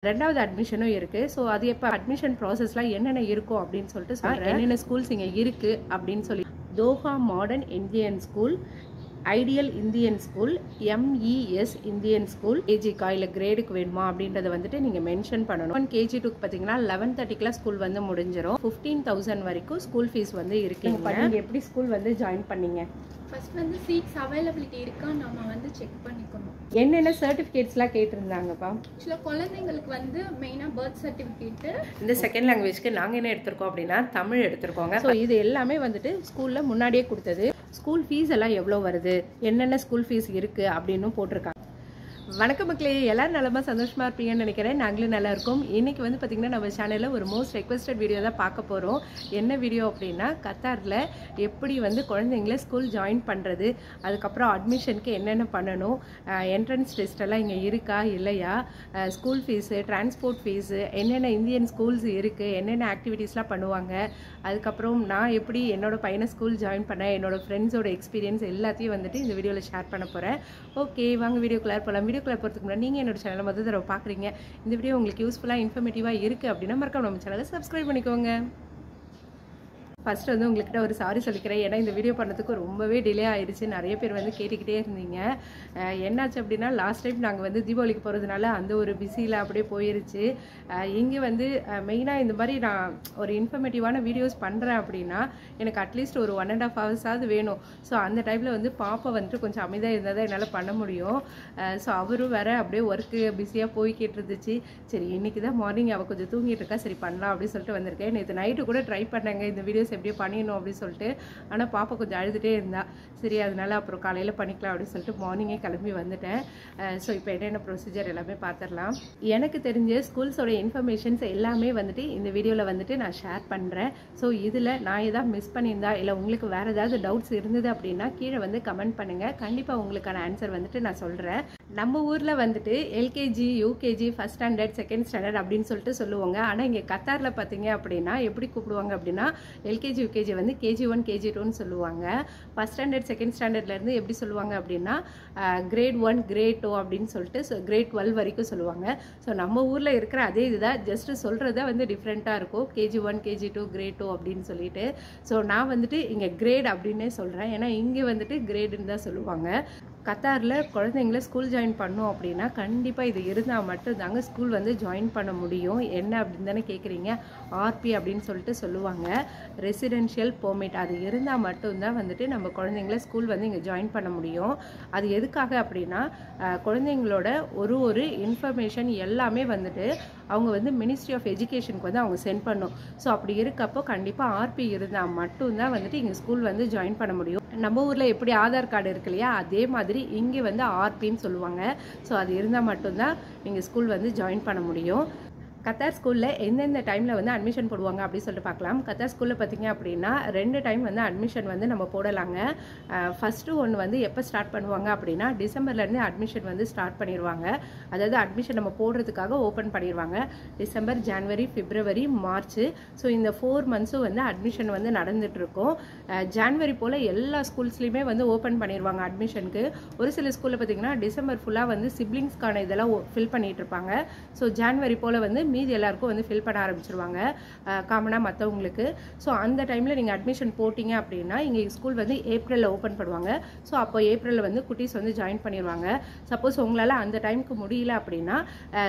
ரெண்டாவது அட்மிஷனும் இருக்கு. ஸோ அது எப்போ அட்மிஷன் ப்ராசஸ்லாம் என்னென்ன இருக்கும் அப்படின்னு சொல்லிட்டு சொல்கிறேன். என்னென்ன ஸ்கூல்ஸ் இங்கே இருக்கு அப்படின்னு சொல்லி Doha modern Indian school, ideal Indian school, MES Indian school, கேஜிக்கா இல்லை கிரேடுக்கு வேணுமா அப்படின்றத வந்துட்டு நீங்கள் மென்ஷன் பண்ணணும். KG2க்கு பார்த்தீங்கன்னா 11:30 ஸ்கூல் வந்து முடிஞ்சிடும். 15,000 வரைக்கும் ஸ்கூல் ஃபீஸ் வந்து இருக்குங்க. நீங்கள் எப்படி ஸ்கூல் வந்து ஜாயின் பண்ணீங்க? ஃபர்ஸ்ட் வந்து சீட்ஸ் அவைலபிலிட்டி இருக்கா நம்ம வந்து செக் பண்ணிக்கணும். என்னென்ன சர்டிஃபிகேட்ஸ்லாம் கேட்டிருந்தாங்கப்பா? ஆக்சுவலாக குழந்தைங்களுக்கு வந்து மெயினாக பர்த் சர்டிஃபிகேட்டு. இந்த செகண்ட் லாங்குவேஜ்க்கு நாங்கள் என்ன எடுத்திருக்கோம் அப்படின்னா தமிழ் எடுத்திருக்கோங்க. ஸோ இது எல்லாமே வந்துட்டு ஸ்கூலில் முன்னாடியே கொடுத்தது. ஸ்கூல் ஃபீஸ் எல்லாம் எவ்வளோ வருது, என்னென்ன ஸ்கூல் ஃபீஸ் இருக்குது அப்படின்னு போட்டிருக்காங்க. வணக்கம் மக்களே, எல்லாரும் நலமா சந்தோஷமா இருப்பீங்கன்னு நினைக்கிறேன். நாங்களும் நல்லா இருக்கோம். இன்னைக்கு வந்து பார்த்தீங்கன்னா நம்ம சேனலில் ஒரு மோஸ்ட் ரெக்வஸ்டட் வீடியோ தான் பார்க்க போகிறோம். என்ன வீடியோ அப்படின்னா கத்தாரில் எப்படி வந்து குழந்தைங்கள ஸ்கூல் ஜாயின் பண்ணுறது, அதுக்கப்புறம் அட்மிஷனுக்கு என்னென்ன பண்ணணும், என்ட்ரன்ஸ் டெஸ்ட் எல்லாம் இங்கே இருக்கா இல்லையா, ஸ்கூல் ஃபீஸு, டிரான்ஸ்போர்ட் ஃபீஸு, என்னென்ன இந்தியன் ஸ்கூல்ஸ் இருக்குது, என்னென்ன ஆக்டிவிட்டீஸ்லாம் பண்ணுவாங்க, அதுக்கப்புறம் நான் எப்படி என்னோட பையனை ஸ்கூல் ஜாயின் பண்ணேன், என்னோட ஃப்ரெண்ட்ஸோட எக்ஸ்பீரியன்ஸ் எல்லாத்தையும் வந்துட்டு இந்த வீடியோவில் ஷேர் பண்ண போகிறேன். ஓகே, வாங்க வீடியோக்குள்ளே போகலாம். வீடியோக்குள்ளே போகிறதுக்கு முன்னாடி நீங்கள் என்னோட சேனலை முதல் தடவை பார்க்குறீங்க, இந்த வீடியோ உங்களுக்கு யூஸ்ஃபுல்லாக இன்ஃபர்மேட்டிவாக இருக்குது அப்படின்னா மறக்காம நம்ம சேனலை சப்ஸ்கிரைப் பண்ணிக்கோங்க. ஃபர்ஸ்ட் வந்து உங்கள்கிட்ட ஒரு சாரி சொல்லிக்கிறேன். ஏன்னா இந்த வீடியோ பண்ணதுக்கு ரொம்பவே டிலே ஆயிடுச்சு. நிறைய பேர் வந்து கேட்டுக்கிட்டே இருந்தீங்க. என்னாச்சு அப்படின்னா லாஸ்ட் டைம் நாங்கள் வந்து தீபாவளிக்கு போகிறதுனால அந்த ஒரு பிஸியில் அப்படியே போயிருச்சு. இங்கே வந்து மெயினாக இந்த மாதிரி நான் ஒரு இன்ஃபர்மேட்டிவான வீடியோஸ் பண்ணுறேன் அப்படின்னா எனக்கு அட்லீஸ்ட் ஒரு 1.5 hours வேணும். ஸோ அந்த டைமில் வந்து பாப்பா வந்துட்டு கொஞ்சம் அமைதியாக இருந்தால் தான் என்னால் பண்ண முடியும். ஸோ அவரும் வேற அப்படியே ஒர்க்கு பிஸியாக போய்கிட்டு இருந்துச்சு. சரி இன்னைக்கு தான் மார்னிங் அவள் கொஞ்சம் தூங்கிட்டு இருக்கா, சரி பண்ணலாம் அப்படின்னு சொல்லிட்டு வந்திருக்கேன். நேற்று நைட்டு கூட ட்ரை பண்ணாங்க இந்த வீடியோஸ் எப்படியோ பண்ணிடணும் அப்படின்னு சொல்லிட்டு. ஆனால் பாப்பா கொஞ்சம் அழுதுகிட்டே இருந்தா. சரி அதனால அப்புறம் காலையில் பண்ணிக்கலாம் அப்படின்னு சொல்லிட்டு மார்னிங்கே கிளம்பி வந்துட்டேன். ஸோ இப்போ என்னென்ன ப்ரொசீஜர் எல்லாமே பார்த்துடலாம். எனக்கு தெரிஞ்ச ஸ்கூல்ஸோட இன்ஃபர்மேஷன்ஸ் எல்லாமே வந்துட்டு இந்த வீடியோவில் வந்துட்டு நான் ஷேர் பண்ணுறேன். ஸோ இதில் நான் எதாவது மிஸ் பண்ணியிருந்தா இல்லை உங்களுக்கு வேறு ஏதாவது டவுட்ஸ் இருந்தது அப்படின்னா கீழே வந்து கமெண்ட் பண்ணுங்கள். கண்டிப்பாக உங்களுக்கான ஆன்சர் வந்துட்டு நான் சொல்கிறேன். நம்ம ஊரில் வந்துட்டு LKG, UKG, first standard, second standard அப்படின்னு சொல்லிட்டு சொல்லுவாங்க. ஆனால் இங்கே கத்தாரில் பார்த்தீங்க அப்படின்னா எப்படி கூப்பிடுவாங்க அப்படின்னா LKG, UKG வந்து KG1, KG2ன்னு சொல்லுவாங்க. ஃபர்ஸ்ட் ஸ்டாண்டர்ட், செகண்ட் ஸ்டாண்டர்ட்லேருந்து எப்படி சொல்லுவாங்க அப்படின்னா கிரேட் 1, கிரேட் 2 அப்படின்னு சொல்லிட்டு கிரேட் 12 வரைக்கும் சொல்லுவாங்க. ஸோ நம்ம ஊரில் இருக்கிற அதே இதுதான், ஜஸ்ட்டு சொல்கிறத வந்து டிஃப்ரெண்ட்டாக இருக்கும். KG1, KG2, கிரேட் 2 அப்படின்னு சொல்லிட்டு. ஸோ நான் வந்துட்டு இங்கே கிரேட் அப்படின்னே சொல்கிறேன். ஏன்னா இங்கே வந்துட்டு கிரேடுன்னு தான் சொல்லுவாங்க. கத்தாரில் குழந்தைங்கள ஸ்கூல் ஜாயின் பண்ணோம் அப்படின்னா கண்டிப்பாக இது இருந்தால் மட்டும் தாங்க ஸ்கூல் வந்து ஜாயின் பண்ண முடியும். என்ன அப்படின்னு தானே கேட்குறீங்க? RP அப்படின்னு சொல்லிட்டு சொல்லுவாங்க, ரெசிடென்ஷியல் பெர்மிட். அது இருந்தால் மட்டும்தான் வந்துட்டு நம்ம குழந்தைங்கள ஸ்கூல் வந்து இங்கே ஜாயின் பண்ண முடியும். அது எதுக்காக அப்படின்னா குழந்தைங்களோட ஒரு இன்ஃபர்மேஷன் எல்லாமே வந்துட்டு அவங்க வந்து மினிஸ்ட்ரி ஆஃப் எஜுகேஷனுக்கு வந்து அவங்க சென்ட் பண்ணும். ஸோ அப்படி இருக்கப்போ கண்டிப்பாக RP இருந்தால் மட்டும்தான் வந்துட்டு இங்கே ஸ்கூல் வந்து ஜாயின் பண்ண முடியும். நம்ம ஊரில் எப்படி ஆதார் கார்டு இருக்கு இல்லையா, அதே மாதிரி இங்கே வந்து RPன்னு சொல்லுவாங்க. ஸோ அது இருந்தால் மட்டும்தான் நீங்கள் ஸ்கூல் வந்து ஜாயின் பண்ண முடியும். கத்தார் ஸ்கூலில் எந்தெந்த டைமில் வந்து அட்மிஷன் போடுவாங்க அப்படின்னு சொல்லிட்டு பார்க்கலாம். கத்தார் ஸ்கூலில் பார்த்தீங்க அப்படின்னா 2 டைம் வந்து அட்மிஷன் வந்து நம்ம போடலாங்க. ஃபஸ்ட்டு ஒன்று வந்து எப்போ ஸ்டார்ட் பண்ணுவாங்க அப்படின்னா டிசம்பர்லேருந்து அட்மிஷன் வந்து ஸ்டார்ட் பண்ணிடுவாங்க. அதாவது அட்மிஷன் நம்ம போடுறதுக்காக ஓப்பன் பண்ணிடுவாங்க. டிசம்பர், ஜனவரி, பிப்ரவரி, மார்ச். ஸோ இந்த 4 months வந்து அட்மிஷன் வந்து நடந்துகிட்ருக்கும். ஜனவரி போல் எல்லா ஸ்கூல்ஸ்லேயுமே வந்து ஓப்பன் பண்ணிடுவாங்க அட்மிஷனுக்கு. ஒரு சில ஸ்கூலில் பார்த்தீங்கன்னா டிசம்பர் ஃபுல்லாக வந்து சிப்ளிங்ஸ்க்கான இதெல்லாம் ஃபில் பண்ணிகிட்டு இருப்பாங்க. ஸோ ஜனவரி போல் வந்து மீதி எல்லாருக்கும் வந்து ஃபில் பண்ண ஆரம்பிச்சிருவாங்க காமனாக மற்றவங்களுக்கு. ஸோ அந்த டைமில் நீங்கள் அட்மிஷன் போட்டிங்க அப்படின்னா இங்கே ஸ்கூல் வந்து ஏப்ரலில் ஓப்பன் பண்ணுவாங்க. ஸோ அப்போ ஏப்ரலில் வந்து குட்டீஸ் வந்து ஜாயின் பண்ணிடுவாங்க. சப்போஸ் உங்களால் அந்த டைமுக்கு முடியல அப்படின்னா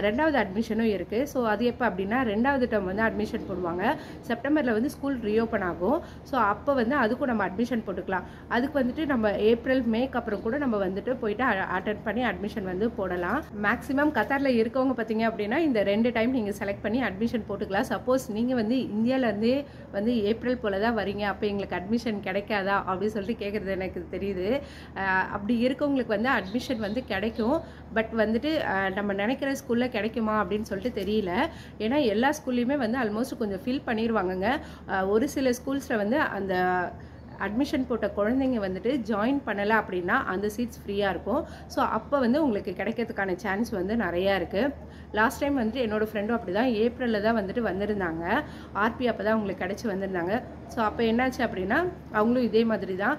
ரெண்டாவது அட்மிஷனும் இருக்குது. ஸோ அது எப்போ அப்படின்னா 2வது டேர்ம் வந்து அட்மிஷன் போடுவாங்க. செப்டம்பரில் வந்து ஸ்கூல் ரீஓப்பன் ஆகும். ஸோ அப்போ வந்து அதுக்கும் நம்ம அட்மிஷன் போட்டுக்கலாம். அதுக்கு வந்துட்டு நம்ம ஏப்ரல், மேக்கு அப்புறம் கூட நம்ம வந்துட்டு போயிட்டு அட்டென்ட் பண்ணி அட்மிஷன் வந்து போடலாம். மேக்ஸிமம் கத்தாரில் இருக்கவங்க பார்த்தீங்க அப்படின்னா இந்த 2 டைம் நீங்கள் செலக்ட் பண்ணி அட்மிஷன் போட்டுக்கலாம். சப்போஸ் நீங்கள் வந்து இந்தியாவிலேருந்தே வந்து ஏப்ரல் போல் தான் வரீங்க, அப்போ எங்களுக்கு அட்மிஷன் கிடைக்காதா அப்படின்னு சொல்லிட்டு கேட்குறது எனக்கு தெரியுது. அப்படி இருக்கவங்களுக்கு வந்து அட்மிஷன் வந்து கிடைக்கும். பட் வந்துட்டு நம்ம நினைக்கிற ஸ்கூலில் கிடைக்குமா அப்படின்னு சொல்லிட்டு தெரியல. ஏன்னா எல்லா ஸ்கூல்லையுமே வந்து ஆல்மோஸ்ட் கொஞ்சம் ஃபில் பண்ணிடுவாங்கங்க. ஒரு சில ஸ்கூல்ஸில் வந்து அந்த அட்மிஷன் போட்ட குழந்தைங்க வந்துட்டு ஜாயின் பண்ணலை அப்படின்னா அந்த சீட்ஸ் ஃப்ரீயாக இருக்கும். ஸோ அப்போ வந்து உங்களுக்கு கிடைக்கிறதுக்கான சான்ஸ் வந்து நிறையா இருக்குது. லாஸ்ட் டைம் வந்துட்டு என்னோடய ஃப்ரெண்டும் அப்படி தான் ஏப்ரலில் தான் வந்துட்டு வந்திருந்தாங்க. ஆர்பி அப்போ தான் அவங்களுக்கு கிடச்சி வந்திருந்தாங்க. ஸோ அப்போ என்னாச்சு அப்படின்னா அவங்களும் இதே மாதிரி தான்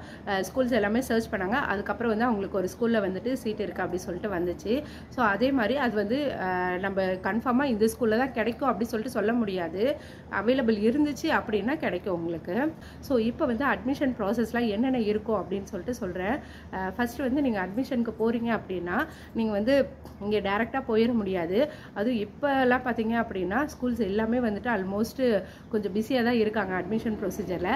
ஸ்கூல்ஸ் எல்லாமே சர்ச் பண்ணாங்க. அதுக்கப்புறம் வந்து அவங்களுக்கு ஒரு ஸ்கூலில் வந்துட்டு சீட் இருக்குது அப்படின்னு சொல்லிட்டு வந்துச்சு. ஸோ அதே மாதிரி அது வந்து நம்ம கன்ஃபார்மாக இந்த ஸ்கூலில் தான் கிடைக்கும் அப்படி சொல்லிட்டு சொல்ல முடியாது. அவைலபிள் இருந்துச்சு அப்படின்னா கிடைக்கும் உங்களுக்கு. ஸோ இப்போ வந்து அட்மிஷன் ப்ராசஸ்லாம் என்னென்ன இருக்கும் அப்படின்னு சொல்லிட்டு சொல்கிறேன். ஃபஸ்ட்டு வந்து நீங்கள் அட்மிஷனுக்கு போகிறீங்க அப்படின்னா நீங்கள் வந்து இங்கே டேரெக்டாக போயிட முடியாது. அதுவும் இப்போல்லாம் பார்த்தீங்க அப்படின்னா ஸ்கூல்ஸ் எல்லாமே வந்துட்டு ஆல்மோஸ்ட்டு கொஞ்சம் பிஸியாக தான் இருக்காங்க அட்மிஷன் ப்ரொசீஜரில்.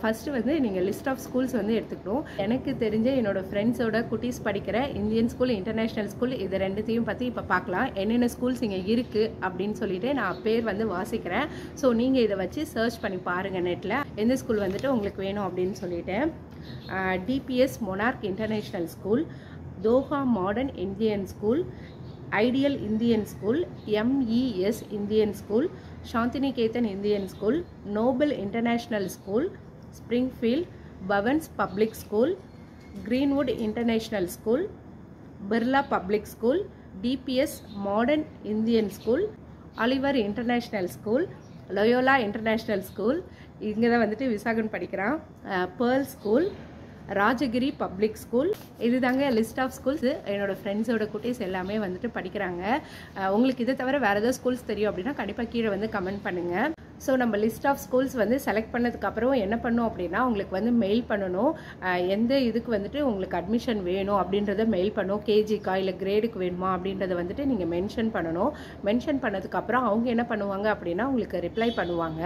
ஃபஸ்ட்டு வந்து நீங்கள் லிஸ்ட் ஆஃப் ஸ்கூல்ஸ் வந்து எடுத்துக்கணும். எனக்கு தெரிஞ்ச என்னோடய ஃப்ரெண்ட்ஸோட குட்டீஸ் படிக்கிற இந்தியன் ஸ்கூல், இன்டர்நேஷ்னல் ஸ்கூல், இது ரெண்டுத்தையும் பற்றி இப்போ பார்க்கலாம். என்னென்ன ஸ்கூல்ஸ் இங்கே இருக்குது அப்படின்னு சொல்லிட்டு நான் பேர் வந்து வாசிக்கிறேன். ஸோ நீங்கள் இதை வச்சு சர்ச் பண்ணி பாருங்கள் நெட்டில் எந்த ஸ்கூல் வந்துட்டு உங்களுக்கு வேணும் அப்படின்னு சொல்லிட்டு. DPS monarch international school, Doha modern Indian school, ideal Indian school, MES Indian school, Shantiniketan Indian school, Noble international school, Springfield, Bhavan's public school, Greenwood international school, Birla public school, DPS modern Indian school, Oliver international school, Loyola international school, இங்கே தான் வந்துட்டு விசாகன் படிக்கிறான், Pearl school, Rajagiri public school. இது தாங்க list of schools. என்னோட ஃப்ரெண்ட்ஸோட குட்டீஸ் எல்லாமே வந்துட்டு படிக்கிறாங்க. உங்களுக்கு இதை தவிர வேறு ஏதாவது ஸ்கூல்ஸ் தெரியும் அப்படின்னா கண்டிப்பாக கீழே வந்து கமெண்ட் பண்ணுங்கள். ஸோ நம்ம லிஸ்ட் ஆஃப் ஸ்கூல்ஸ் வந்து செலக்ட் பண்ணதுக்கப்புறம் என்ன பண்ணணும் அப்படின்னா உங்களுக்கு வந்து மெயில் பண்ணணும். எந்த இதுக்கு வந்துட்டு உங்களுக்கு அட்மிஷன் வேணும் அப்படின்றத மெயில் பண்ணணும். கேஜிக்கா இல்லை கிரேடுக்கு வேணுமா அப்படின்றத வந்துட்டு நீங்கள் மென்ஷன் பண்ணணும். மென்ஷன் பண்ணதுக்கப்புறம் அவங்க என்ன பண்ணுவாங்க அப்படின்னா உங்களுக்கு ரிப்ளை பண்ணுவாங்க.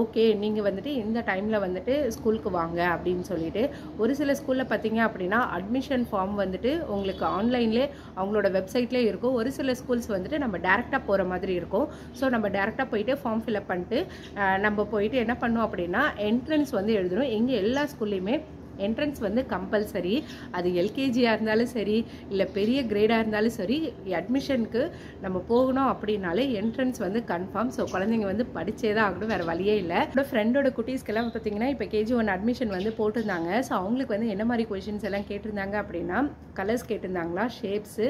ஓகே நீங்கள் வந்துட்டு இந்த டைமில் வந்துட்டு ஸ்கூலுக்கு வாங்க அப்படின்னு சொல்லிட்டு. ஒரு சில ஸ்கூலில் பார்த்தீங்க அப்படின்னா அட்மிஷன் ஃபார்ம் வந்துட்டு உங்களுக்கு ஆன்லைன்லேயே அவங்களோட வெப்சைட்லேயே இருக்கும். ஒரு சில ஸ்கூல்ஸ் வந்துட்டு நம்ம டேரெக்டாக போகிற மாதிரி இருக்கும். ஸோ நம்ம டேரெக்டாக போயிட்டு ஃபார்ம் ஃபில்அப் பண்ணிட்டு நம்ம போயிட்டு என்ன பண்ணோம் அப்படின்னா என்ட்ரன்ஸ் வந்து எழுதணும். எங்கே எல்லா ஸ்கூல்லையுமே என்ட்ரன்ஸ் வந்து கம்பல்சரி. அது எல்கேஜியாக இருந்தாலும் சரி இல்லை பெரிய கிரேடாக இருந்தாலும் சரி அட்மிஷனுக்கு நம்ம போகணும் அப்படின்னாலே என்ட்ரன்ஸ் வந்து கன்ஃபார்ம். ஸோ குழந்தைங்க வந்து படித்தே தான் ஆகணும், வேறு வழியே இல்லை. என்னோட ஃப்ரெண்டோட குட்டீஸ்க்கெல்லாம் பார்த்தீங்கன்னா இப்போ KG1 அட்மிஷன் வந்து போட்டிருந்தாங்க. ஸோ அவங்களுக்கு வந்து என்ன மாதிரி கொஷின்ஸ் எல்லாம் கேட்டிருந்தாங்க அப்படின்னா கலர்ஸ் கேட்டிருந்தாங்களா, ஷேப்ஸு,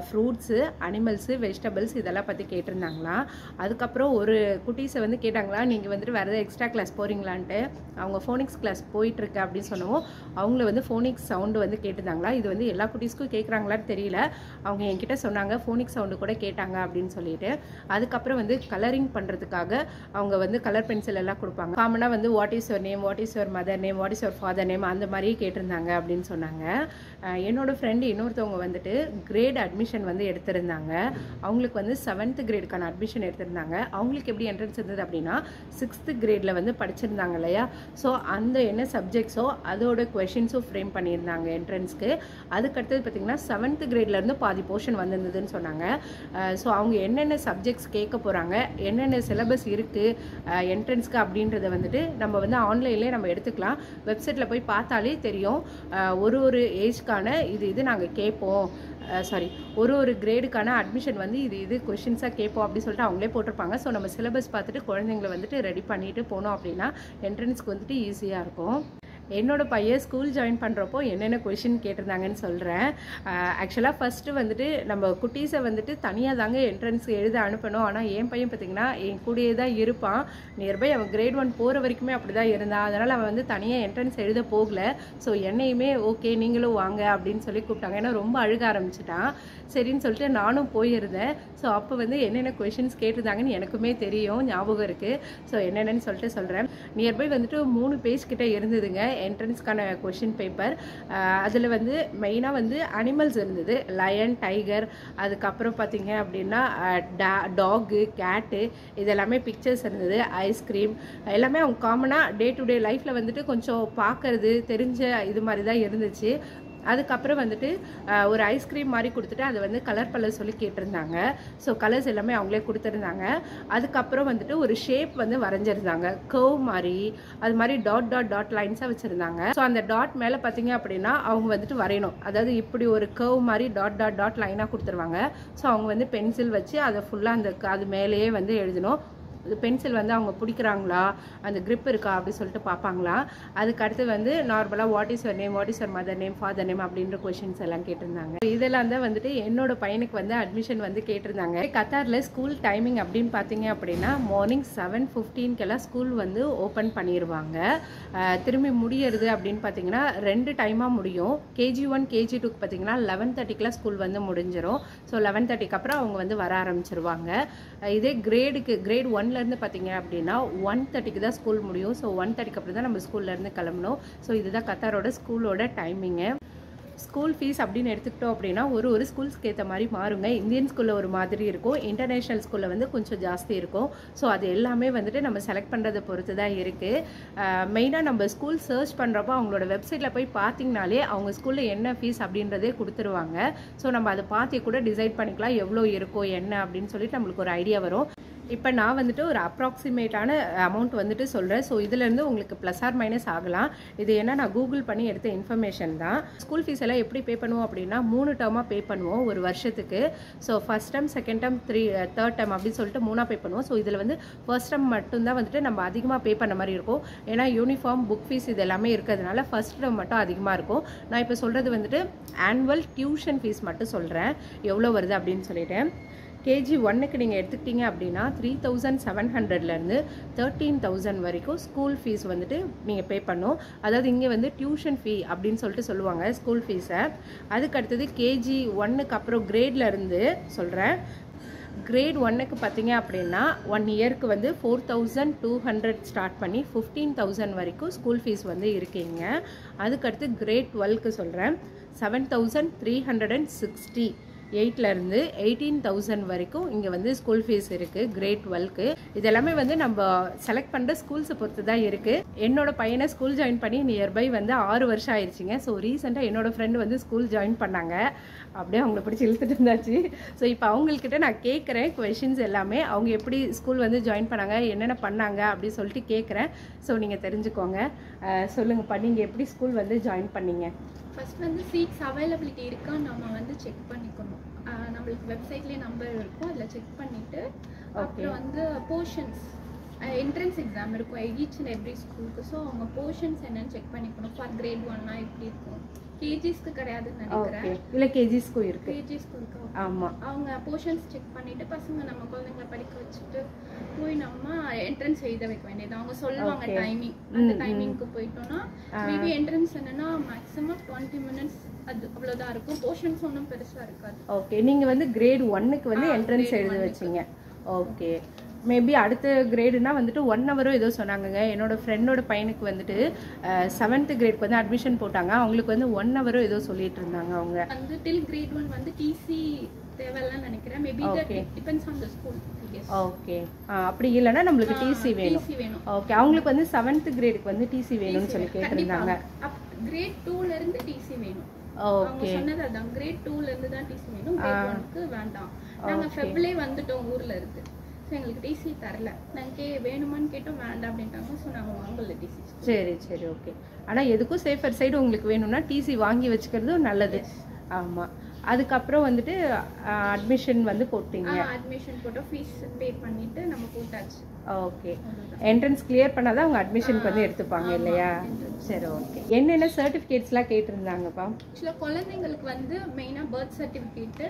ஃப்ரூட்ஸு, அனிமல்ஸு, வெஜிடபிள்ஸ் இதெல்லாம் பற்றி கேட்டிருந்தாங்களா. அதுக்கப்புறம் ஒரு குட்டீஸை வந்து கேட்டாங்களா நீங்கள் வந்துட்டு வேறு ஏதாவது எக்ஸ்ட்ரா கிளாஸ் போகிறீங்களான்ட்டு. அவங்க ஃபோனிக்ஸ் கிளாஸ் போயிட்டுருக்கு அப்படின்னு சொன்னவும் அவங்கள வந்து ஃபோனிக்ஸ் சவுண்டு வந்து கேட்டிருந்தாங்களா. இது வந்து எல்லா குட்டீஸ்க்கும் கேட்குறாங்களான்னு தெரியல. அவங்க என்கிட்ட சொன்னாங்க ஃபோனிக்ஸ் சவுண்டு கூட கேட்டாங்க அப்படின்னு சொல்லிட்டு. அதுக்கப்புறம் வந்து கலரிங் பண்ணுறதுக்காக அவங்க வந்து கலர் பென்சில் எல்லாம் கொடுப்பாங்க. காமனாக வந்து what is your name, what is your mother name, what is your father name அந்த மாதிரி கேட்டிருந்தாங்க அப்படின்னு சொன்னாங்க. என்னோட ஃப்ரெண்டு இன்னொருத்தவங்க வந்துட்டு கிரேட் அட்மிஷன் வந்து எடுத்திருந்தாங்க. அவங்களுக்கு வந்து 7th கிரேடுக்கான அட்மிஷன் எடுத்திருந்தாங்க. அவங்களுக்கு எப்படி என்ட்ரன்ஸ் இருந்தது அப்படின்னா 6th கிரேடில் வந்து படிச்சிருந்தாங்க இல்லையா. ஸோ அந்த என்ன சப்ஜெக்ட்ஸோ அதோட கொஷின்ஸும் ஃப்ரேம் பண்ணியிருந்தாங்க என்ட்ரன்ஸ்க்கு. அதுக்கடுத்தது பார்த்திங்கன்னா 7th கிரேட்லேருந்து பாதி போர்ஷன் வந்திருந்ததுன்னு சொன்னாங்க. ஸோ அவங்க என்னென்ன சப்ஜெக்ட்ஸ் கேட்க போகிறாங்க, என்னென்ன சிலபஸ் இருக்குது என்ட்ரன்ஸ்க்கு அப்படின்றத வந்துட்டு நம்ம வந்து ஆன்லைன்லேயே நம்ம எடுத்துக்கலாம். வெப்சைட்டில் போய் பார்த்தாலே தெரியும். ஒரு ஏஜ்க்கான இது நாங்கள் கேட்போம், ஒரு கிரேடுக்கான அட்மிஷன் வந்து இது கொஷின்ஸாக கேட்போம் அப்படின்னு சொல்லிட்டு அவங்களே போட்டிருப்பாங்க. ஸோ நம்ம சிலபஸ் பார்த்துட்டு குழந்தைங்களை வந்துட்டு ரெடி பண்ணிட்டு போனோம் அப்படின்னா என்ட்ரன்ஸ்க்கு வந்துட்டு ஈஸியாக இருக்கும். என்னோட பையன் ஸ்கூல் ஜாயின் பண்ணுறப்போ என்னென்ன கொஷின் கேட்டிருந்தாங்கன்னு சொல்கிறேன். ஆக்சுவலாக ஃபஸ்ட்டு வந்துட்டு நம்ம குட்டீஸை வந்துட்டு தனியாக தாங்க என்ட்ரன்ஸ் எழுத அனுப்பணும். ஆனால் என் பையன் பார்த்திங்கன்னா என் கூடயே தான் இருப்பான். நியர்பை அவன் கிரேட் 1 போகிற வரைக்குமே அப்படி தான் இருந்தான். அதனால் அவன் வந்து தனியாக என்ட்ரன்ஸ் எழுத போகலை. ஸோ என்னையுமே ஓகே நீங்களும் வாங்க அப்படின்னு சொல்லி கூப்பிட்டாங்க. ஏன்னா ரொம்ப அழுக ஆரம்பிச்சிட்டான். சரின்னு சொல்லிட்டு நானும் போயிருந்தேன். ஸோ அப்போ வந்து என்னென்ன கொஷின்ஸ் கேட்டிருந்தாங்கன்னு எனக்குமே தெரியும், ஞாபகம் இருக்குது. ஸோ என்னென்னு சொல்லிட்டு சொல்கிறேன். நியர்பை வந்துட்டு 3 பேஜ் கிட்ட இருந்ததுங்க என்ட்ரன்ஸ்க்கான கொஷின் பேப்பர். அதில் வந்து மெயினாக வந்து அனிமல்ஸ் இருந்தது, லயன், டைகர். அதுக்கப்புறம் பார்த்தீங்க அப்படின்னா டாகு, கேட்டு இதெல்லாமே பிக்சர்ஸ் இருந்தது. ஐஸ்கிரீம் எல்லாமே அவங்க காமனாக டே டு டே லைஃப்பில் வந்துட்டு கொஞ்சம் பார்க்கறது தெரிஞ்ச இது மாதிரி தான் இருந்துச்சு. அதுக்கப்புறம் வந்துட்டு ஒரு ஐஸ்கிரீம் மாதிரி கொடுத்துட்டு அதை வந்து கலர் சொல்லி கேட்டிருந்தாங்க. ஸோ கலர்ஸ் எல்லாமே அவங்களே கொடுத்துருந்தாங்க. அதுக்கப்புறம் வந்துட்டு ஒரு ஷேப் வந்து வரைஞ்சிருந்தாங்க, கர்வ் மாதிரி. அது மாதிரி டாட் லைன்ஸாக வச்சுருந்தாங்க. ஸோ அந்த டாட் மேலே பார்த்தீங்க அப்படின்னா அவங்க வந்துட்டு வரையணும். அதாவது இப்படி ஒரு கர்வ் மாதிரி டாட் லைனாக கொடுத்துருவாங்க. ஸோ அவங்க வந்து பென்சில் வச்சு அதை ஃபுல்லாக அது மேலேயே வந்து எழுதணும். பென்சில் வந்து அவங்க பிடிக்கிறாங்களா, அந்த grip இருக்கா அப்படி சொல்லிட்டு பார்ப்பாங்களா. அதுக்கு அடுத்து வந்து நார்மலாக what is your name, what is your mother name, father name அப்படின்ற கொஷின்ஸ் எல்லாம் கேட்டிருந்தாங்க. இதெல்லாம் தான் வந்துட்டு என்னோட பையனுக்கு வந்து அட்மிஷன் வந்து கேட்டிருந்தாங்க. கத்தாரில் ஸ்கூல் டைமிங் அப்படின்னு பார்த்தீங்க அப்படின்னா மார்னிங் 7:15 ஸ்கூல் வந்து ஓப்பன் பண்ணிடுவாங்க. திரும்பி முடியறது அப்படின்னு பார்த்தீங்கன்னா 2 டைமாக முடியும். KG1 KG2க்கு பார்த்தீங்கன்னா 11:30 ஸ்கூல் வந்து முடிஞ்சிடும். ஸோ 11:30 அப்புறம் அவங்க வந்து வர ஆரம்பிச்சிருவாங்க. இதே கிரேட் 1லேருந்து பார்த்தீங்க அப்படின்னா 1:30 தான் ஸ்கூல் முடியும். ஸோ 1:30 அப்புறம் தான் நம்ம ஸ்கூல்லேருந்து கிளம்பணும். ஸோ இதுதான் கத்தாரோட ஸ்கூலோட டைமிங்கு. ஸ்கூல் ஃபீஸ் அப்படின்னு எடுத்துக்கிட்டோம் அப்படின்னா ஒரு ஸ்கூல்ஸ்க்கு ஏற்ற மாதிரி மாறுங்க. இந்தியன் ஸ்கூலில் ஒரு மாதிரி இருக்கும், இன்டர்நேஷ்னல் ஸ்கூலில் வந்து கொஞ்சம் ஜாஸ்தி இருக்கும். ஸோ அது எல்லாமே வந்துட்டு நம்ம செலக்ட் பண்ணுறதை பொறுத்து தான் இருக்குது. மெயினாக நம்ம ஸ்கூல் சர்ச் பண்ணுறப்போ அவங்களோட வெப்சைட்டில் போய் பார்த்தீங்கனாலே அவங்க ஸ்கூலில் என்ன ஃபீஸ் அப்படின்றதே கொடுத்துருவாங்க. ஸோ நம்ம அதை பார்த்து கூட டிசைட் பண்ணிக்கலாம் எவ்வளோ இருக்கோ என்ன அப்படின்னு சொல்லிட்டு நம்மளுக்கு ஒரு ஐடியா வரும். இப்போ நான் வந்துட்டு ஒரு அப்ராக்சிமேட்டான அமௌண்ட் வந்துட்டு சொல்கிறேன். ஸோ இதுலேருந்து உங்களுக்கு ப்ளஸ் ஆர் மைனஸ் ஆகலாம். இது ஏன்னா நான் கூகுள் பண்ணி எடுத்த இன்ஃபர்மேஷன் தான். ஸ்கூல் ஃபீஸ் எல்லாம் எப்படி பே பண்ணுவோம் அப்படின்னா 3 டேர்மாக பே பண்ணுவோம் ஒரு வருஷத்துக்கு. So first term, second term, third term அப்படின்னு சொல்லிட்டு 3ஆக பே பண்ணுவோம். ஸோ இதில் வந்து ஃபர்ஸ்ட் டேர்ம் மட்டும்தான் வந்துட்டு நம்ம அதிகமாக பே பண்ண மாதிரி இருக்கும். ஏன்னா யூனிஃபார்ம், புக் ஃபீஸ் இது எல்லாமே இருக்கிறதுனால ஃபர்ஸ்ட் டேர்ம் மட்டும் அதிகமாக இருக்கும். நான் இப்போ சொல்கிறது வந்துட்டு ஆனுவல் டியூஷன் ஃபீஸ் மட்டும் சொல்கிறேன் எவ்வளோ வருது அப்படின்னு சொல்லிட்டு. KG1க்கு நீங்கள் எடுத்துக்கிட்டீங்க அப்படின்னா 3,700லேருந்து 13,000 வரைக்கும் ஸ்கூல் ஃபீஸ் வந்துட்டு நீங்கள் பே பண்ணும். அதாவது இங்கே வந்து டியூஷன் ஃபீ அப்படின்னு சொல்லிட்டு சொல்லுவாங்க ஸ்கூல் ஃபீஸை. அதுக்கு அடுத்தது KG1க்கு அப்புறம் கிரேட்லேருந்து சொல்கிறேன். கிரேட் 1க்கு பார்த்தீங்க அப்படின்னா 1 இயருக்கு வந்து 4,200 ஸ்டார்ட் பண்ணி 15,000 வரைக்கும் ஸ்கூல் ஃபீஸ் வந்து இருக்கீங்க. அதுக்கடுத்து கிரேட் 12க்கு சொல்கிறேன் 7,360 8லேருந்து 18,000 வரைக்கும் இங்கே வந்து ஸ்கூல் ஃபீஸ் இருக்குது கிரேட் 12க்கு. இதெல்லாமே வந்து நம்ம செலக்ட் பண்ணுற ஸ்கூல்ஸை பொறுத்து தான் இருக்குது. என்னோட பையனை ஸ்கூல் ஜாயின் பண்ணி நியர்பை வந்து 6 வருஷம் ஆயிடுச்சுங்க. ஸோ ரீசெண்டாக என்னோட ஃப்ரெண்டு வந்து ஸ்கூல் ஜாயின் பண்ணாங்க. அப்படியே அவங்கள பிடிச்சி இழுத்துட்டு இருந்தாச்சு. ஸோ இப்போ அவங்கக்கிட்ட நான் கேட்குறேன் கொஷின்ஸ் எல்லாமே, அவங்க எப்படி ஸ்கூல் வந்து ஜாயின் பண்ணாங்க, என்னென்ன பண்ணாங்க அப்படின்னு சொல்லிட்டு கேட்குறேன். ஸோ நீங்கள் தெரிஞ்சுக்கோங்க. சொல்லுங்கப்பா, நீங்கள் எப்படி ஸ்கூல் வந்து ஜாயின் பண்ணீங்க? ஃபர்ஸ்ட் வந்து சீட்ஸ் அவைலபிலிட்டி இருக்கா நம்ம வந்து செக் பண்ணிக்கணும். நம்மளுக்கு வெப்சைட்லேயே நம்பர் இருக்கும், அதில் செக் பண்ணிவிட்டு அப்புறம் வந்து போர்ஷன்ஸ் என்ட்ரன்ஸ் எக்ஸாம் இருக்கும் ஈச் அண்ட் எவ்ரி ஸ்கூலுக்கு. ஸோ அவங்க போர்ஷன்ஸ் என்னன்னு செக் பண்ணிக்கணும். ஃபார் கிரேட் 1 எப்படி இருக்கும், கேஜிஸ்க்கு கிடையாதுன்னு நினைக்கிறேன். இல்லை கேஜிஸ்க்கும் இருக்கு. கேஜிஸ்க்கு இருக்கு. ஆமாம், அவங்க போர்ஷன்ஸ் செக் பண்ணிட்டு பசங்க நம்ம குழந்தைங்களை படிக்க வச்சுட்டு போய் நம்ம என்ட்ரன்ஸ் எழுத வைக்க வேண்டியது. அவங்க சொல்லுவாங்க டைமிங், அந்த டைமிங்க்கு போயிட்டோம்னா மேபி என்ட்ரன்ஸ் என்னன்னா மேக்ஸிமம் 20 மினிட்ஸ் அது அவ்வளோதான் இருக்கும். போர்ஷன்ஸ் ஒன்றும் பெருசாக இருக்காது. ஓகே, நீங்கள் வந்து கிரேட் 1க்கு வந்து என்ட்ரன்ஸ் எழுத வச்சிங்க. ஓகே, மேபி அடுத்த கிரேடுனா வந்துட்டு 1 ஹவரும் ஏதோ சொன்னாங்க. என்னோட ஃப்ரெண்டோட பையனுக்கு வந்துட்டு 7th கிரேட்க்கு வந்து அட்மிஷன் போட்டாங்க. அவங்களுக்கு வந்து 1 ஹவரும் ஏதோ சொல்லிட்டு இருந்தாங்க. அவங்க வந்து டில் கிரேட் 1 வந்து டிசி தேவையில்லைன்னு நினைக்கிறேன். Maybe that depends on the school. Okay, அப்படி இல்லைன்னா நம்மளுக்கு டிசி வேணும். ஓகே, அவங்களுக்கு வந்து 7th கிரேடுக்கு வந்து டிசி வேணும்னு சொல்லி கேட்டிருந்தாங்க. கிரேட் 2ல இருந்து டிசி வேணும். ஓகே, சொன்னது அதான் கிரேட் 2ல இருந்து தான் டிசி வேணும். கிரேட் 1க்கு வேண்டாம். நாங்க ஃபெப்ரவரி வந்துட்டோம் ஊர்ல இருந்து. ஸோ எங்களுக்கு டிசி தரல. நாங்கள் வேணுமான்னு கேட்டோம், வேண்டாம் அப்படின்ட்டாங்க. ஸோ நாங்கள் வாங்கல டிசி. சரி சரி, ஓகே. ஆனால் எதுக்கும் சேஃபர் சைடு உங்களுக்கு வேணும்னா டிசி வாங்கி வச்சுக்கிறது நல்லது. ஆமாம், அதுக்கப்புறம் வந்துட்டு அட்மிஷன் வந்து போட்டீங்க. அட்மிஷன் போட்டோம், ஃபீஸ் பே பண்ணிட்டு நம்ம போட்டாச்சு. ஓகே, என்ட்ரன்ஸ் கிளியர் பண்ணாதான் அவங்க அட்மிஷனுக்கு வந்து எடுத்துப்பாங்க இல்லையா? சரி, ஓகே. என்னென்ன சர்டிஃபிகேட்ஸ்லாம் கேட்டிருந்தாங்கப்பா? ஆக்சுவலாக குழந்தைங்களுக்கு வந்து மெயினாக பர்த் சர்டிஃபிகேட்டு,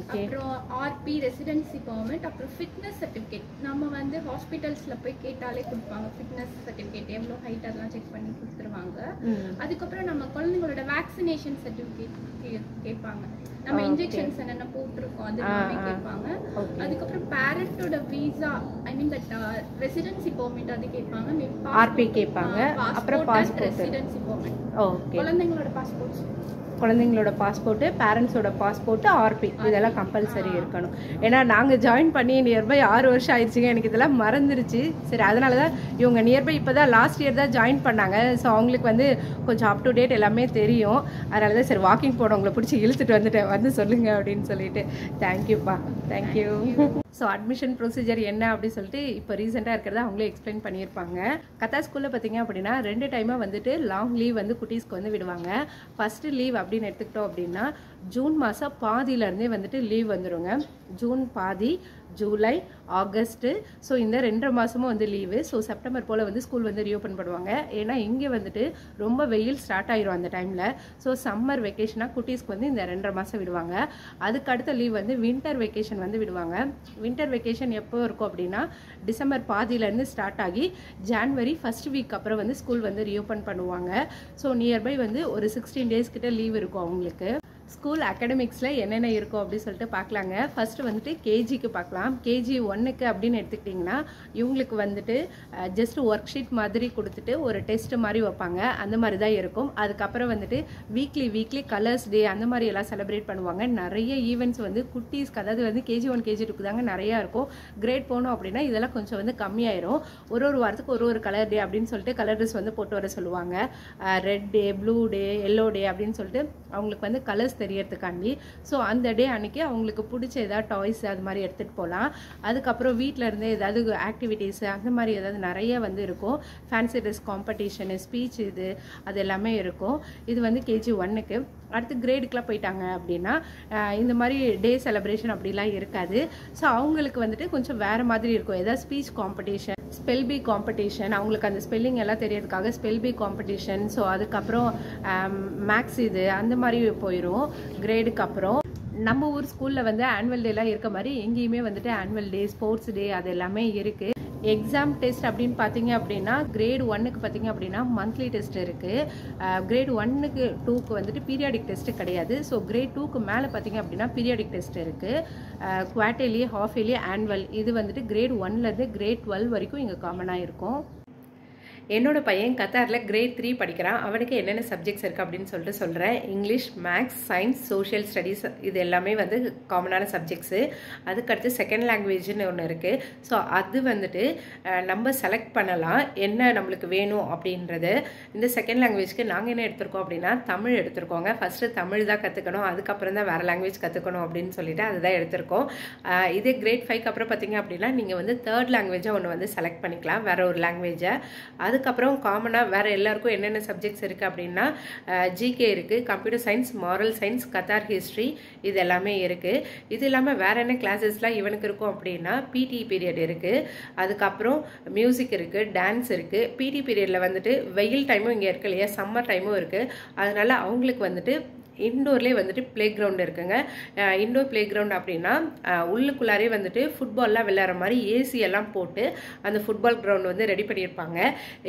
அப்புறம் ஆர்பி ரெசிடென்சி பெர்மிட், அப்புறம் ஃபிட்னஸ் சர்டிஃபிகேட். நம்ம வந்து ஹாஸ்பிட்டல்ஸில் போய் கேட்டாலே கொடுப்பாங்க ஃபிட்னஸ் சர்டிஃபிகேட், எவ்வளோ ஹைட் அதெல்லாம் செக் பண்ணி கொடுத்துருவாங்க. அதுக்கப்புறம் நம்ம குழந்தைங்களோட வேக்சினேஷன் சர்டிஃபிகேட் கேட்பாங்க. நம்ம இன்ஜெக்ஷன்ஸ் என்னென்ன போட்டிருக்கோம் அது எல்லாமே கேட்பாங்க. அதுக்கப்புறம் பேரண்டோட visa, I mean that residency permit அது கேட்பாங்க. ஆர்பி கேட்பாங்க. அப்புறம் பாஸ்போர்ட், ரெசிடென்சி பெர்மிட். ஓகே, குழந்தைங்களோட பாஸ்போர்ட்ஸ், குழந்தைங்களோட பாஸ்போர்ட்டு, பேரண்ட்ஸோட பாஸ்போர்ட்டு, ஆர்பி இதெல்லாம் கம்பல்சரி இருக்கணும். ஏன்னா நாங்கள் ஜாயின் பண்ணி நியர்பை 6 வருஷம் ஆயிடுச்சுங்க. எனக்கு இதெல்லாம் மறந்துருச்சு. சரி, அதனால தான் இவங்க நியர்பை இப்போ தான் லாஸ்ட் இயர் தான் ஜாயின் பண்ணாங்க. ஸோ அவங்களுக்கு வந்து கொஞ்சம் அப் டு டேட் எல்லாமே தெரியும். அதனால தான் சரி வாக்கிங் போனவங்களை பிடிச்சி இழுத்துட்டு வந்துட்டேன், வந்து சொல்லுங்க அப்படின்னு சொல்லிட்டு. தேங்க்யூப்பா, தேங்க்யூ. ஸோ அட்மிஷன் ப்ரொசீஜர் என்ன அப்படின்னு சொல்லிட்டு இப்போ ரீசெண்டாக இருக்கிறத அவங்களே எக்ஸ்பிளைன் பண்ணியிருப்பாங்க. கத்தா ஸ்கூலில் பார்த்தீங்க அப்படின்னா 2 டைமாக வந்துட்டு லாங் லீவ் வந்து குட்டீஸ்க்கு வந்து விடுவாங்க. ஃபஸ்ட்டு லீவ் அப்படின்னு எடுத்துக்கிட்டோம் அப்படின்னா ஜூன் மாதம் பாதியிலேருந்தே வந்துட்டு லீவ் வந்துடுங்க. ஜூன் பாதி, ஜூலை, ஆகஸ்ட்டு, ஸோ இந்த 2 மாதமும் வந்து லீவு. ஸோ செப்டம்பர் போல் வந்து ஸ்கூல் வந்து ரீஓப்பன் பண்ணுவாங்க. ஏன்னா இங்கே வந்துட்டு ரொம்ப வெயில் ஸ்டார்ட் ஆயிரும் அந்த டைமில். ஸோ சம்மர் வெக்கேஷனாக குட்டீஸ்க்கு வந்து இந்த 2.5 மாதம் விடுவாங்க. அதுக்கு அடுத்த லீவ் வந்து வின்டர் வெக்கேஷன் வந்து விடுவாங்க. வின்டர் வெக்கேஷன் எப்போ இருக்கும் அப்படின்னா டிசம்பர் பாதியிலேருந்து ஸ்டார்ட் ஆகி ஜான்வரி ஃபர்ஸ்ட் வீக் அப்புறம் வந்து ஸ்கூல் வந்து ரீஓப்பன் பண்ணுவாங்க. ஸோ நியர்பை வந்து ஒரு 16 டேஸ் கிட்ட லீவ் இருக்கும் அவங்களுக்கு. ஸ்கூல் அகாடமிக்ஸில் என்னென்ன இருக்கும் அப்படின்னு சொல்லிட்டு பார்க்கலாங்க. ஃபஸ்ட்டு வந்துட்டு கேஜிக்கு பார்க்கலாம். கேஜி 1க்கு அப்படின்னு எடுத்துக்கிட்டிங்கன்னா இவங்களுக்கு வந்துட்டு ஜஸ்ட் ஒர்க் ஷீட் மாதிரி கொடுத்துட்டு ஒரு டெஸ்ட் மாதிரி வைப்பாங்க. அந்த மாதிரி தான் இருக்கும். அதுக்கப்புறம் வந்துட்டு வீக்லி கலர்ஸ் டே அந்த மாதிரி எல்லாம் செலிப்ரேட் பண்ணுவாங்க. நிறைய ஈவெண்ட்ஸ் வந்து குட்டீஸ்க்கு, அதாவது வந்து KG 1 KG 2க்கு தாங்க நிறையா இருக்கும். கிரேட் போனோம் அப்படின்னா இதெல்லாம் கொஞ்சம் வந்து கம்மியாயிரும். ஒரு வாரத்துக்கு ஒரு கலர் டே அப்படின்னு சொல்லிட்டு கலர் ட்ரெஸ் வந்து போட்டு வர சொல்லுவாங்க. Red day, blue day, yellow day அப்படின்னு சொல்லிட்டு அவங்களுக்கு வந்து கலர்ஸ் தெரியறதுக்காண்டி. ஸோ அந்த டே அன்னைக்கு அவங்களுக்கு பிடிச்ச ஏதாவது டாய்ஸ் அது மாதிரி எடுத்துகிட்டு போகலாம். அதுக்கப்புறம் வீட்டில் இருந்து ஏதாவது ஆக்டிவிட்டீஸ் அந்த மாதிரி ஏதாவது நிறைய வந்து இருக்கும். ஃபேன்சி ட்ரெஸ் காம்படிஷனு, ஸ்பீச், அது எல்லாமே இருக்கும். இது வந்து KG 1க்கு. அடுத்து கிரேடுக்கெலாம் போயிட்டாங்க அப்படின்னா இந்த மாதிரி டே செலிப்ரேஷன் அப்படிலாம் இருக்காது. ஸோ அவங்களுக்கு வந்துட்டு கொஞ்சம் வேறு மாதிரி இருக்கும். ஏதாவது speech competition, spell bee competition, அவங்களுக்கு அந்த ஸ்பெல்லிங் எல்லாம் தெரியறதுக்காக ஸ்பெல் பி காம்படிஷன். ஸோ அதுக்கப்புறம் மேக்ஸ் அந்த மாதிரி போயிடும் கிரேடுக்கு அப்புறம். நம்ம ஊர் ஸ்கூலில் வந்து ஆனுவல் டேலாம் இருக்க மாதிரி எங்கேயுமே வந்துட்டு ஆனுவல் டே, ஸ்போர்ட்ஸ் டே அது எல்லாமே இருக்குது. எக்ஸாம் டெஸ்ட் அப்படின்னு பார்த்தீங்க அப்படின்னா கிரேட் 1க்கு பார்த்தீங்க அப்படின்னா மந்த்லி டெஸ்ட் இருக்குது. கிரேட் 1க்கு 2க்கு வந்துட்டு பீரியாடிக் டெஸ்ட் கிடையாது. ஸோ கிரேட் 2க்கு மேலே பார்த்தீங்க அப்படின்னா பீரியாடிக் டெஸ்ட் இருக்குது. குவார்டர்லி, ஹாஃப் இயர்லி, ஆனுவல் இது வந்துட்டு கிரேட் 1லேருந்து கிரேட் 12 வரைக்கும் இங்கே காமனாக இருக்கும். என்னோட பையன் கத்தாரில் கிரேட் 3 படிக்கிறான். அவனுக்கு என்னென்ன சப்ஜெக்ட்ஸ் இருக்குது அப்படின்னு சொல்லிட்டு சொல்கிறேன். English, maths, science, social studies இது எல்லாமே வந்து காமனான சப்ஜெக்ட்ஸு. அதுக்கடுத்து செகண்ட் லாங்குவேஜ்னு ஒன்று இருக்குது. ஸோ அது வந்துட்டு நம்ம செலக்ட் பண்ணலாம் என்ன நம்மளுக்கு வேணும் அப்படின்றது. இந்த செகண்ட் லாங்குவேஜ்க்கு நாங்கள் என்ன எடுத்திருக்கோம் அப்படின்னா தமிழ் எடுத்திருக்கோங்க. ஃபஸ்ட்டு தமிழ் தான் கற்றுக்கணும், அதுக்கப்புறம் தான் வேறு லாங்குவேஜ் கற்றுக்கணும் அப்படின்னு சொல்லிட்டு அதுதான் எடுத்திருக்கோம். இதே கிரேட் 5க்கு அப்புறம் பார்த்தீங்க அப்படின்னா நீங்கள் வந்து தேர்ட் லாங்குவேஜாக ஒன்று வந்து செலக்ட் பண்ணிக்கலாம், வேறு ஒரு லாங்குவேஜை. அதுக்கப்புறம் காமனாக வேறு எல்லாருக்கும் என்னென்ன சப்ஜெக்ட்ஸ் இருக்குது அப்படின்னா GK இருக்குது, computer science, moral science, Qatar history இது எல்லாமே இருக்குது. இது இல்லாமல் வேறு என்ன கிளாஸஸ்லாம் இவனுக்கு இருக்கும் அப்படின்னா PT பீரியட் இருக்குது. அதுக்கப்புறம் மியூசிக் இருக்குது, டான்ஸ் இருக்குது. PT பீரியடில் வந்துட்டு வெயில் டைமும் இங்கே இருக்கு இல்லையா, சம்மர் டைமும் இருக்குது. அதனால அவங்களுக்கு வந்துட்டு இன்டோர்லேயே வந்துட்டு ப்ளே கிரவுண்ட் இருக்குங்க. இன்டோர் ப்ளே கிரவுண்ட் அப்படின்னா உள்ளுக்குள்ளாரே வந்துட்டு ஃபுட்பால்லாம் விளையாடுற மாதிரி ஏசி எல்லாம் போட்டு அந்த ஃபுட்பால் கிரவுண்ட் வந்து ரெடி பண்ணியிருப்பாங்க.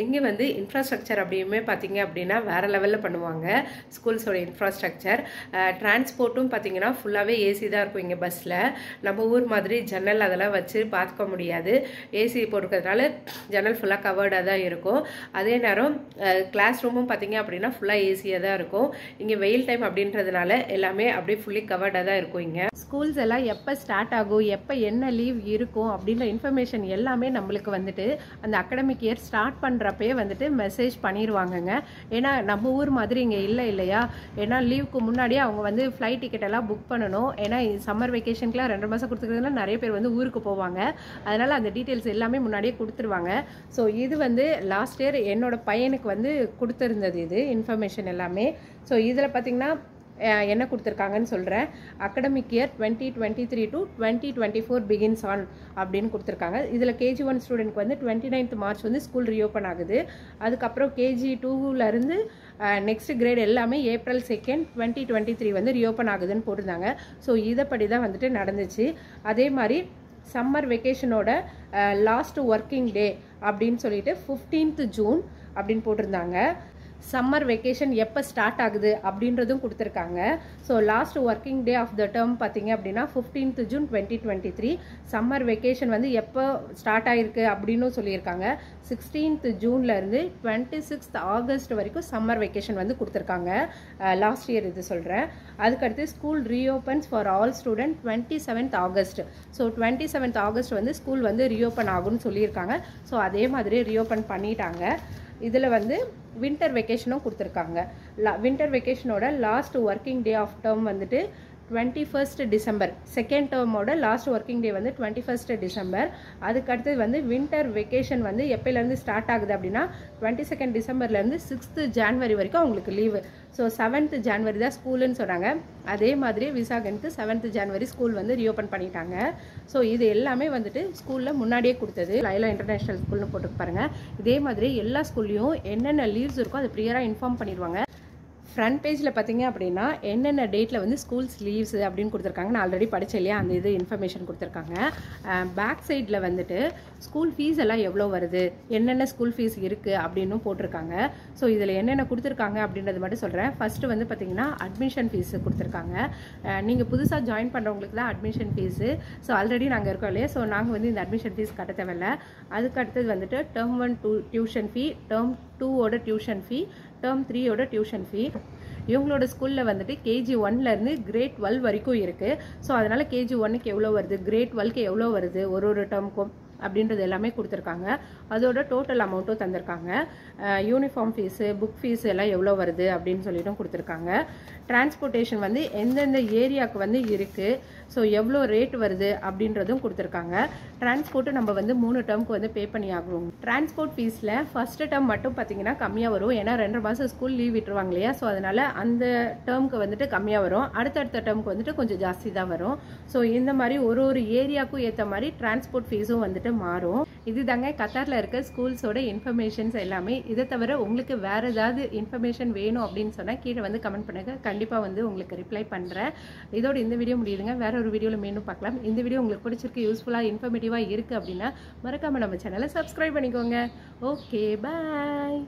இங்கே வந்து இன்ஃப்ராஸ்ட்ரக்சர் அப்படியுமே பார்த்தீங்க அப்படின்னா வேறு லெவலில் பண்ணுவாங்க ஸ்கூல்ஸோட இன்ஃப்ராஸ்ட்ரக்சர். டிரான்ஸ்போர்ட்டும் பார்த்தீங்கன்னா ஃபுல்லாகவே ஏசி தான் இருக்கும் இங்கே பஸ்ஸில். நம்ம ஊர் மாதிரி ஜன்னல் அதெல்லாம் வச்சு பார்த்துக்க முடியாது. ஏசி போட்டுக்கிறதுனால ஜன்னல் ஃபுல்லாக கவர்டாக தான் இருக்கும். அதே நேரம் கிளாஸ் ரூமும் பார்த்தீங்க அப்படின்னா ஃபுல்லாக ஏசியாக தான் இருக்கும். இங்கே வெயில் டைம் அப்படின்றதுனால எல்லாமே அப்படியே ஃபுல்லி கவர்டாக தான் இருக்கும். இங்கே ஸ்கூல்ஸ் எல்லாம் எப்போ ஸ்டார்ட் ஆகும், எப்போ என்ன லீவ் இருக்கும் அப்படின்ற இன்ஃபர்மேஷன் எல்லாமே நம்மளுக்கு வந்துட்டு அந்த அகாடமிக் இயர் ஸ்டார்ட் பண்ணுறப்பே வந்துட்டு மெசேஜ் பண்ணிடுவாங்கங்க. ஏன்னா நம்ம ஊர் மாதிரி இங்கே இல்லையா. ஏன்னா லீவுக்கு முன்னாடியே அவங்க வந்து ஃப்ளைட் டிக்கெட் எல்லாம் புக் பண்ணணும். ஏன்னா சம்மர் வெக்கேஷனுக்குலாம் 2 மாதம் கொடுத்துக்கிறதுனால நிறைய பேர் வந்து ஊருக்கு போவாங்க. அதனால் அந்த டீட்டெயில்ஸ் எல்லாமே முன்னாடியே கொடுத்துருவாங்க. ஸோ இது வந்து லாஸ்ட் இயர் என்னோட பையனுக்கு வந்து கொடுத்துருந்தது இது இன்ஃபர்மேஷன் எல்லாமே. ஸோ இதில் பார்த்தீங்கன்னா என்ன கொடுத்துருக்காங்கன்னு சொல்கிறேன். Academic year 2023 to 2024 begins on அப்படின்னு கொடுத்துருக்காங்க. இதில் KG 1 ஸ்டூடெண்ட்க்கு வந்து 29th மார்ச் வந்து ஸ்கூல் ரீஓப்பன் ஆகுது. அதுக்கப்புறம் KG 2லேருந்து நெக்ஸ்ட் கிரேட் எல்லாமே April 2, 2023 வந்து ரீஓப்பன் ஆகுதுன்னு போட்டிருந்தாங்க. ஸோ இதைப்படி தான் வந்துட்டு நடந்துச்சு. அதே மாதிரி சம்மர் வெக்கேஷனோட லாஸ்ட் ஒர்க்கிங் டே அப்படின்னு சொல்லிட்டு 15th ஜூன் அப்படின்னு போட்டிருந்தாங்க. சம்மர் வெக்கேஷன் எப்போ ஸ்டார்ட் ஆகுது அப்படின்றதும் கொடுத்துருக்காங்க. So last working day of the term பார்த்தீங்க அப்படின்னா 15th ஜூன் 2023. சம்மர் வெக்கேஷன் வந்து எப்போ ஸ்டார்ட் ஆகிருக்கு அப்படின்னு சொல்லியிருக்காங்க. 16th ஜூன்லேருந்து 26th ஆகஸ்ட் வரைக்கும் சம்மர் வெக்கேஷன் வந்து கொடுத்துருக்காங்க. லாஸ்ட் இயர் இது சொல்கிறேன். அதுக்கடுத்து school reopens for all student 27th August. So 27th August வந்து ஸ்கூல் வந்து ரீஓப்பன் ஆகும்னு சொல்லியிருக்காங்க. ஸோ அதே மாதிரி ரீஓப்பன் பண்ணிட்டாங்க. இதில் வந்து வின்டர் வெக்கேஷனும் கொடுத்துருக்காங்க. வின்டர் வெக்கேஷனோட last working day of term வந்துட்டு 21st டிசம்பர் செகண்ட் டேர்மோட லாஸ்ட் ஒர்க்கிங் டே வந்து 21st டிசம்பர். அதுக்கு அடுத்தது வந்து வின்டர் வெக்கேஷன் வந்து எப்போலேருந்து ஸ்டார்ட் ஆகுது அப்படின்னா 22nd டிசம்பர்லேருந்து 6th ஜான்வரி வரைக்கும் அவங்களுக்கு லீவு. ஸோ 7th ஜான்வரி தான் ஸ்கூலுன்னு சொன்னாங்க. அதே மாதிரி விசாகனுக்கு 7th ஜான்வரி ஸ்கூல் வந்து ரீஓப்பன் பண்ணிட்டாங்க. ஸோ இது எல்லாமே வந்துட்டு ஸ்கூலில் முன்னாடியே கொடுத்தது. லைலா இன்டர்நேஷ்னல் ஸ்கூல்னு போட்டு பாருங்க. இதே மாதிரி எல்லா ஸ்கூல்லையும் என்னென்ன லீவ்ஸ் இருக்கோ அதை ப்ரியராக இன்ஃபார்ம் பண்ணிடுவாங்க. ஃப்ரண்ட் பேஜில் பார்த்தீங்க அப்படின்னா என்னென்ன டேட்டில் வந்து ஸ்கூல்ஸ் லீவ்ஸ் அப்படின்னு கொடுத்துருக்காங்க. நான் ஆல்ரெடி படித்தேன் இல்லையா, அந்த இது இன்ஃபர்மேஷன் கொடுத்துருக்காங்க. பேக் சைடில் வந்துட்டு ஸ்கூல் ஃபீஸ் எல்லாம் எவ்வளோ வருது, என்னென்ன ஸ்கூல் ஃபீஸ் இருக்குது அப்படின்னு போட்டிருக்காங்க. ஸோ இதில் என்னென்ன கொடுத்துருக்காங்க அப்படின்றது மட்டும் சொல்கிறேன். ஃபஸ்ட்டு வந்து பார்த்தீங்கன்னா அட்மிஷன் ஃபீஸ் கொடுத்துருக்காங்க. நீங்கள் புதுசாக ஜாயின் பண்ணுறவங்களுக்கு தான் அட்மிஷன் ஃபீஸு. ஸோ ஆல்ரெடி நாங்கள் இருக்கோம் இல்லையா, ஸோ நாங்கள் வந்து இந்த அட்மிஷன் ஃபீஸ் கட்ட தேவையில்லை. அதுக்கு அடுத்தது வந்துட்டு டேர்ம் 1 டியூஷன் ஃபீ, டேர்ம் 2ஓட டியூஷன் ஃபீ, டேர்ம் 3ஓட டியூஷன் ஃபீ. இவங்களோட ஸ்கூலில் வந்துட்டு KG 1லேருந்து கிரேட் 12 வரைக்கும் இருக்குது. ஸோ அதனால் KG 1க்கு எவ்வளோ வருது, கிரேட் 12க்கு எவ்வளோ வருது, ஒரு டேர்முக்கும் அப்படின்றது எல்லாமே கொடுத்துருக்காங்க. அதோட டோட்டல் அமௌண்ட்டும் தந்திருக்காங்க. யூனிஃபார்ம் ஃபீஸு, புக் ஃபீஸ் எல்லாம் எவ்வளோ வருது அப்படின்னு சொல்லிட்டும் கொடுத்துருக்காங்க. டிரான்ஸ்போர்ட்டேஷன் வந்து எந்தெந்த ஏரியாவுக்கு வந்து இருக்குது, ஸோ எவ்வளோ ரேட் வருது அப்படின்றதும் கொடுத்துருக்காங்க. டிரான்ஸ்போர்ட்டு நம்ம வந்து 3 டேர்முக்கு வந்து பே பண்ணி ஆகும். டிரான்ஸ்போர்ட் ஃபீஸில் ஃபஸ்ட்டு டேர்ம் மட்டும் பார்த்தீங்கன்னா கம்மியாக வரும். ஏன்னா 2 மாதம் ஸ்கூல் லீவ் விட்டுருவாங்க இல்லையா, ஸோ அதனால் அந்த டேர்முக்கு வந்துட்டு கம்மியாக வரும். அடுத்தடுத்த டேர்முக்கு வந்துட்டு கொஞ்சம் ஜாஸ்தி தான் வரும். ஸோ இந்த மாதிரி ஒரு ஏரியாவுக்கும் ஏற்ற மாதிரி டிரான்ஸ்போர்ட் ஃபீஸும் வந்துட்டு மாறும். இது தாங்க கத்தாரில் இருக்க ஸ்கூல்ஸோட இன்ஃபர்மேஷன்ஸ் எல்லாமே. இதை தவிர உங்களுக்கு வேறு ஏதாவது இன்ஃபர்மேஷன் வேணும் அப்படின்னு சொன்னால் கீழே வந்து கமெண்ட் பண்ணுங்கள். கண்டிப்பாக வந்து உங்களுக்கு ரிப்ளை பண்ணுறேன். இதோட இந்த வீடியோ முடியுதுங்க. வேற ஒரு வீடியோவில் மீண்டும் பார்க்கலாம். இந்த வீடியோ உங்களுக்கு பிடிச்சிருக்கு, யூஸ்ஃபுல்லாக இன்ஃபர்மேட்டிவாக இருக்குது அப்படின்னா மறக்காமல் நம்ம சேனலை சப்ஸ்கிரைப் பண்ணிக்கோங்க. ஓகே, பாய்.